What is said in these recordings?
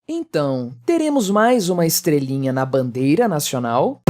Então, teremos mais uma estrelinha na bandeira nacional?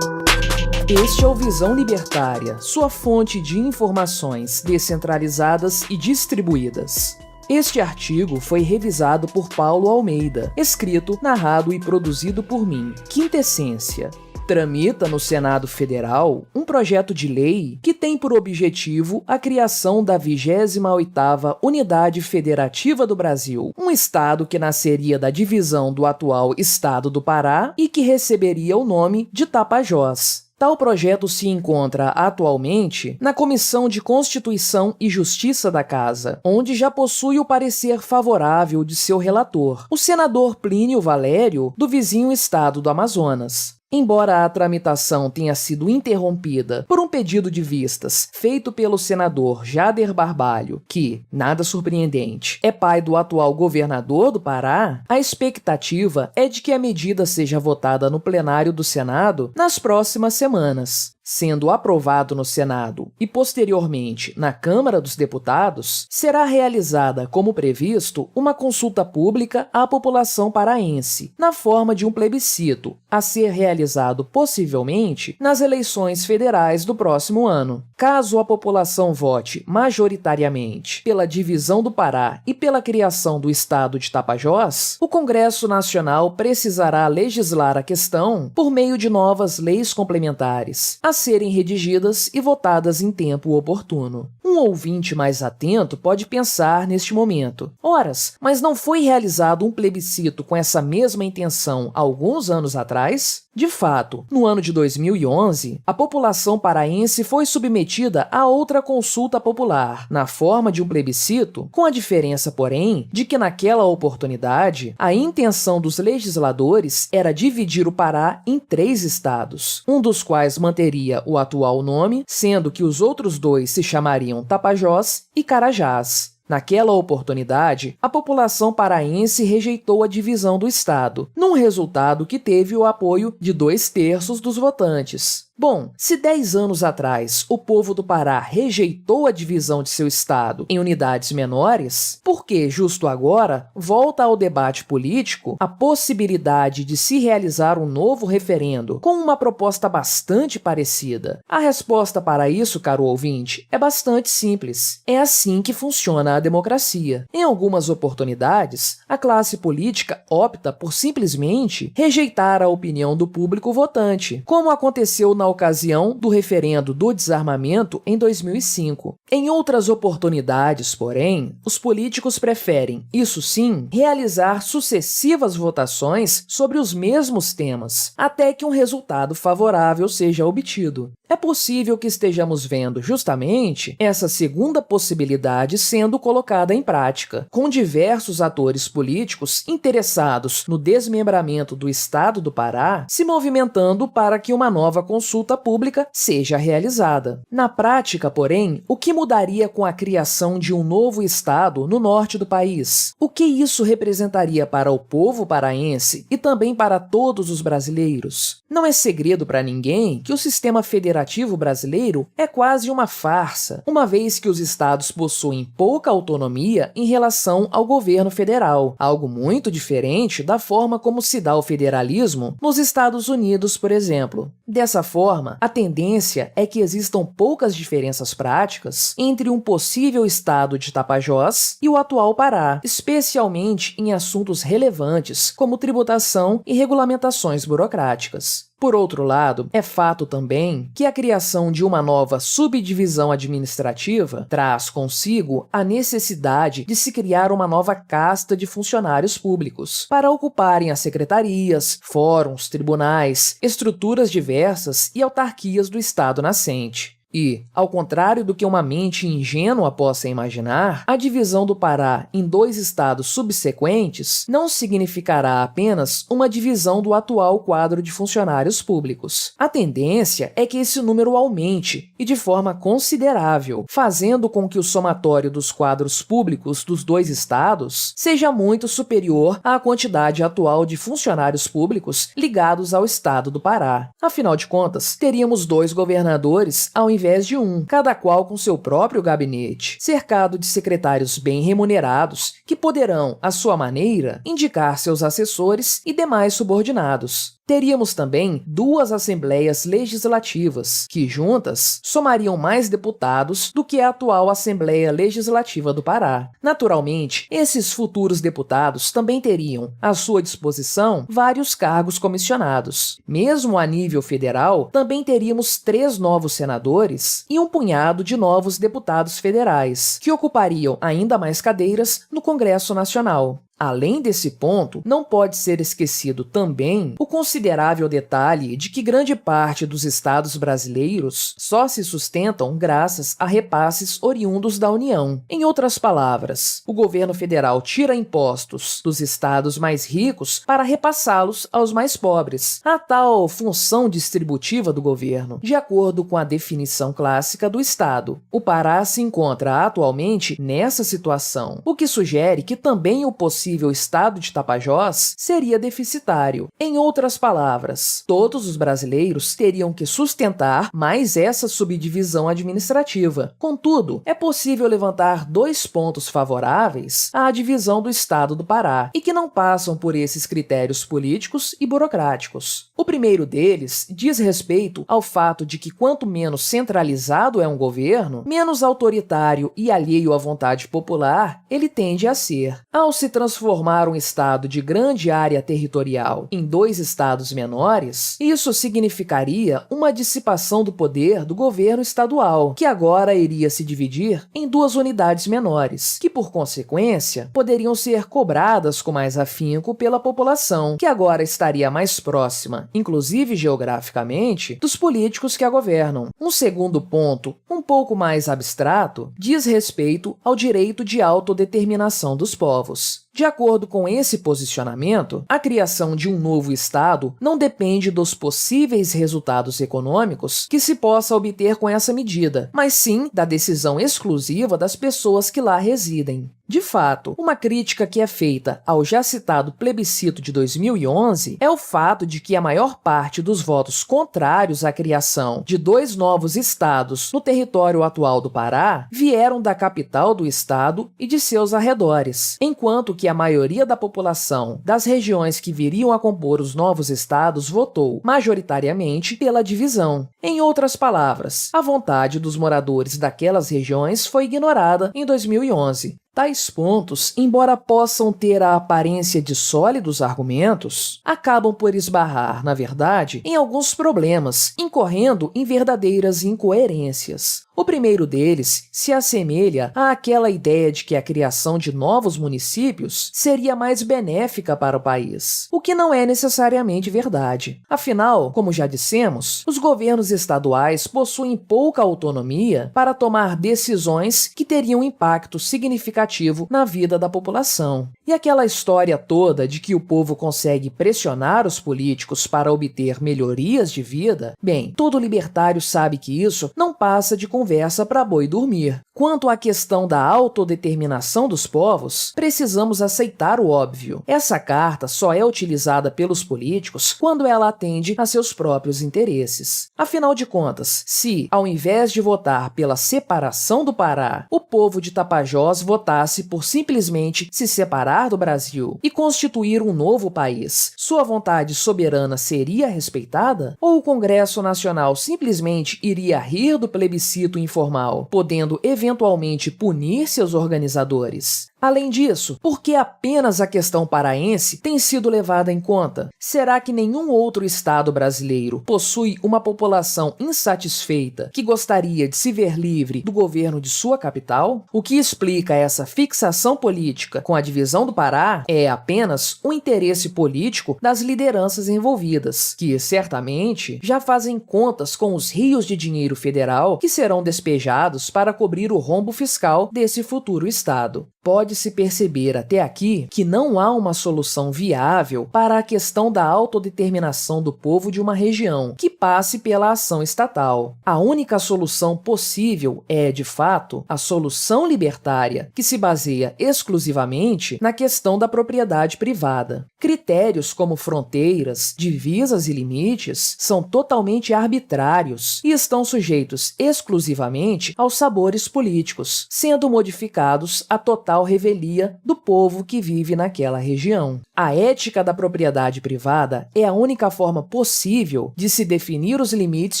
Este é o Visão Libertária, sua fonte de informações descentralizadas e distribuídas. Este artigo foi revisado por Paulo Almeida, escrito, narrado e produzido por mim, Quintessência. Tramita no Senado Federal um projeto de lei que tem por objetivo a criação da 28ª Unidade Federativa do Brasil, um estado que nasceria da divisão do atual estado do Pará e que receberia o nome de Tapajós. Tal projeto se encontra atualmente na Comissão de Constituição e Justiça da Casa, onde já possui o parecer favorável de seu relator, o senador Plínio Valério, do vizinho estado do Amazonas. Embora a tramitação tenha sido interrompida por um pedido de vistas feito pelo senador Jader Barbalho, que, nada surpreendente, é pai do atual governador do Pará, a expectativa é de que a medida seja votada no plenário do Senado nas próximas semanas. Sendo aprovado no Senado e, posteriormente, na Câmara dos Deputados, será realizada, como previsto, uma consulta pública à população paraense, na forma de um plebiscito, a ser realizado possivelmente nas eleições federais do próximo ano. Caso a população vote majoritariamente pela divisão do Pará e pela criação do estado de Tapajós, o Congresso Nacional precisará legislar a questão por meio de novas leis complementares, a serem redigidas e votadas em tempo oportuno. Um ouvinte mais atento pode pensar neste momento: horas, mas não foi realizado um plebiscito com essa mesma intenção alguns anos atrás? De fato, no ano de 2011, a população paraense foi submetida a outra consulta popular, na forma de um plebiscito, com a diferença, porém, de que naquela oportunidade, a intenção dos legisladores era dividir o Pará em 3 estados, um dos quais manteria o atual nome, sendo que os outros 2 se chamariam Tapajós e Carajás. Naquela oportunidade, a população paraense rejeitou a divisão do estado, num resultado que teve o apoio de 2/3 dos votantes. Bom, se 10 anos atrás o povo do Pará rejeitou a divisão de seu estado em unidades menores, por que, justo agora, volta ao debate político a possibilidade de se realizar um novo referendo com uma proposta bastante parecida? A resposta para isso, caro ouvinte, é bastante simples. É assim que funciona a democracia. Em algumas oportunidades, a classe política opta por simplesmente rejeitar a opinião do público votante, como aconteceu na ocasião do referendo do desarmamento em 2005. Em outras oportunidades, porém, os políticos preferem, isso sim, realizar sucessivas votações sobre os mesmos temas, até que um resultado favorável seja obtido. É possível que estejamos vendo justamente essa segunda possibilidade sendo colocada em prática, com diversos atores políticos interessados no desmembramento do estado do Pará se movimentando para que uma nova consulta pública seja realizada. Na prática, porém, o que mudaria com a criação de um novo estado no norte do país? O que isso representaria para o povo paraense e também para todos os brasileiros? Não é segredo para ninguém que o sistema federativo brasileiro é quase uma farsa, uma vez que os estados possuem pouca autonomia em relação ao governo federal, algo muito diferente da forma como se dá o federalismo nos Estados Unidos, por exemplo. Dessa forma, a tendência é que existam poucas diferenças práticas entre um possível estado de Tapajós e o atual Pará, especialmente em assuntos relevantes como tributação e regulamentações burocráticas. Por outro lado, é fato também que a criação de uma nova subdivisão administrativa traz consigo a necessidade de se criar uma nova casta de funcionários públicos para ocuparem as secretarias, fóruns, tribunais, estruturas diversas e autarquias do Estado nascente. E, ao contrário do que uma mente ingênua possa imaginar, a divisão do Pará em 2 estados subsequentes não significará apenas uma divisão do atual quadro de funcionários públicos. A tendência é que esse número aumente, e de forma considerável, fazendo com que o somatório dos quadros públicos dos 2 estados seja muito superior à quantidade atual de funcionários públicos ligados ao estado do Pará. Afinal de contas, teríamos 2 governadores ao invés invés de um, cada qual com seu próprio gabinete, cercado de secretários bem remunerados que poderão, à sua maneira, indicar seus assessores e demais subordinados. Teríamos também 2 assembleias legislativas, que juntas somariam mais deputados do que a atual Assembleia Legislativa do Pará. Naturalmente, esses futuros deputados também teriam, à sua disposição, vários cargos comissionados. Mesmo a nível federal, também teríamos 3 novos senadores e um punhado de novos deputados federais, que ocupariam ainda mais cadeiras no Congresso Nacional. Além desse ponto, não pode ser esquecido também o considerável detalhe de que grande parte dos estados brasileiros só se sustentam graças a repasses oriundos da União. Em outras palavras, o governo federal tira impostos dos estados mais ricos para repassá-los aos mais pobres, a tal função distributiva do governo, de acordo com a definição clássica do estado. O Pará se encontra atualmente nessa situação, o que sugere que também o possível estado de Tapajós seria deficitário. Em outras palavras, todos os brasileiros teriam que sustentar mais essa subdivisão administrativa. Contudo, é possível levantar 2 pontos favoráveis à divisão do estado do Pará e que não passam por esses critérios políticos e burocráticos. O primeiro deles diz respeito ao fato de que quanto menos centralizado é um governo, menos autoritário e alheio à vontade popular ele tende a ser. Ao se transformar um estado de grande área territorial em 2 estados menores, isso significaria uma dissipação do poder do governo estadual, que agora iria se dividir em 2 unidades menores, que por consequência poderiam ser cobradas com mais afinco pela população, que agora estaria mais próxima, inclusive geograficamente, dos políticos que a governam. Um segundo ponto, um pouco mais abstrato, diz respeito ao direito de autodeterminação dos povos. De acordo com esse posicionamento, a criação de um novo estado não depende dos possíveis resultados econômicos que se possa obter com essa medida, mas sim da decisão exclusiva das pessoas que lá residem. De fato, uma crítica que é feita ao já citado plebiscito de 2011 é o fato de que a maior parte dos votos contrários à criação de 2 novos estados no território atual do Pará vieram da capital do estado e de seus arredores, enquanto que a maioria da população das regiões que viriam a compor os novos estados votou majoritariamente pela divisão. Em outras palavras, a vontade dos moradores daquelas regiões foi ignorada em 2011. Tais pontos, embora possam ter a aparência de sólidos argumentos, acabam por esbarrar, na verdade, em alguns problemas, incorrendo em verdadeiras incoerências. O primeiro deles se assemelha àquela ideia de que a criação de novos municípios seria mais benéfica para o país, o que não é necessariamente verdade. Afinal, como já dissemos, os governos estaduais possuem pouca autonomia para tomar decisões que teriam impacto significativo na vida da população. E aquela história toda de que o povo consegue pressionar os políticos para obter melhorias de vida, bem, todo libertário sabe que isso não passa de conversa para boi dormir. Quanto à questão da autodeterminação dos povos, precisamos aceitar o óbvio. Essa carta só é utilizada pelos políticos quando ela atende a seus próprios interesses. Afinal de contas, se, ao invés de votar pela separação do Pará, o povo de Tapajós votasse por simplesmente se separar do Brasil e constituir um novo país, sua vontade soberana seria respeitada? Ou o Congresso Nacional simplesmente iria rir do plebiscito informal, podendo eventualmente punir seus organizadores? Além disso, por que apenas a questão paraense tem sido levada em conta? Será que nenhum outro estado brasileiro possui uma população insatisfeita que gostaria de se ver livre do governo de sua capital? O que explica essa fixação política com a divisão do Pará é apenas o interesse político das lideranças envolvidas, que certamente já fazem contas com os rios de dinheiro federal que serão despejados para cobrir o rombo fiscal desse futuro estado. Pode-se perceber até aqui que não há uma solução viável para a questão da autodeterminação do povo de uma região que passe pela ação estatal. A única solução possível é, de fato, a solução libertária, que se baseia exclusivamente na questão da propriedade privada. Critérios como fronteiras, divisas e limites são totalmente arbitrários e estão sujeitos exclusivamente aos sabores políticos, sendo modificados à total revelia do povo que vive naquela região. A ética da propriedade privada é a única forma possível de se definir os limites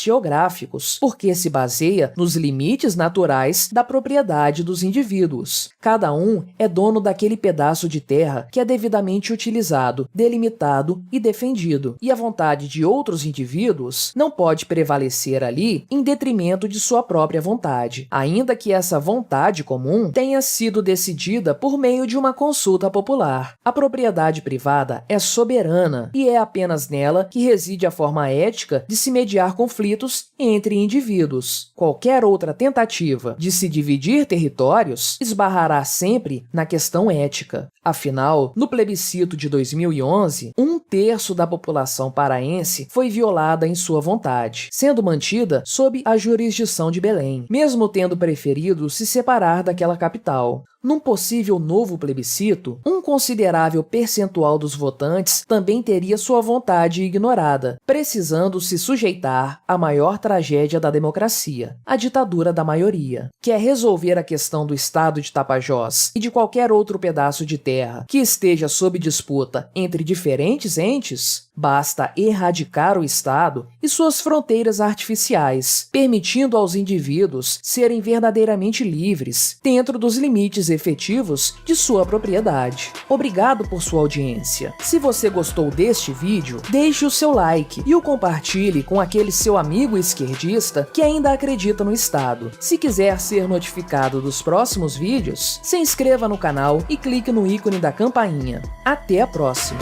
geográficos, porque se baseia nos limites naturais da propriedade dos indivíduos. Cada um é dono daquele pedaço de terra que é devidamente utilizado, delimitado e defendido, e a vontade de outros indivíduos não pode prevalecer ali em detrimento de sua própria vontade, ainda que essa vontade comum tenha sido decidida por meio de uma consulta popular. A propriedade privada é soberana e é apenas nela que reside a forma ética de se mediar conflitos entre indivíduos. Qualquer outra tentativa de se dividir territórios esbarrará sempre na questão ética. Afinal, no plebiscito de 2011, 1/3 da população paraense foi violada em sua vontade, sendo mantida sob a jurisdição de Belém, mesmo tendo preferido se separar daquela capital. Num possível novo plebiscito, um considerável percentual dos votantes também teria sua vontade ignorada, precisando se sujeitar à maior tragédia da democracia, a ditadura da maioria. Quer resolver a questão do estado de Tapajós e de qualquer outro pedaço de terra que esteja sob disputa entre diferentes entes? Basta erradicar o Estado e suas fronteiras artificiais, permitindo aos indivíduos serem verdadeiramente livres, dentro dos limites efetivos de sua propriedade. Obrigado por sua audiência. Se você gostou deste vídeo, deixe o seu like e o compartilhe com aquele seu amigo esquerdista que ainda acredita no Estado. Se quiser ser notificado dos próximos vídeos, se inscreva no canal e clique no ícone da campainha. Até a próxima!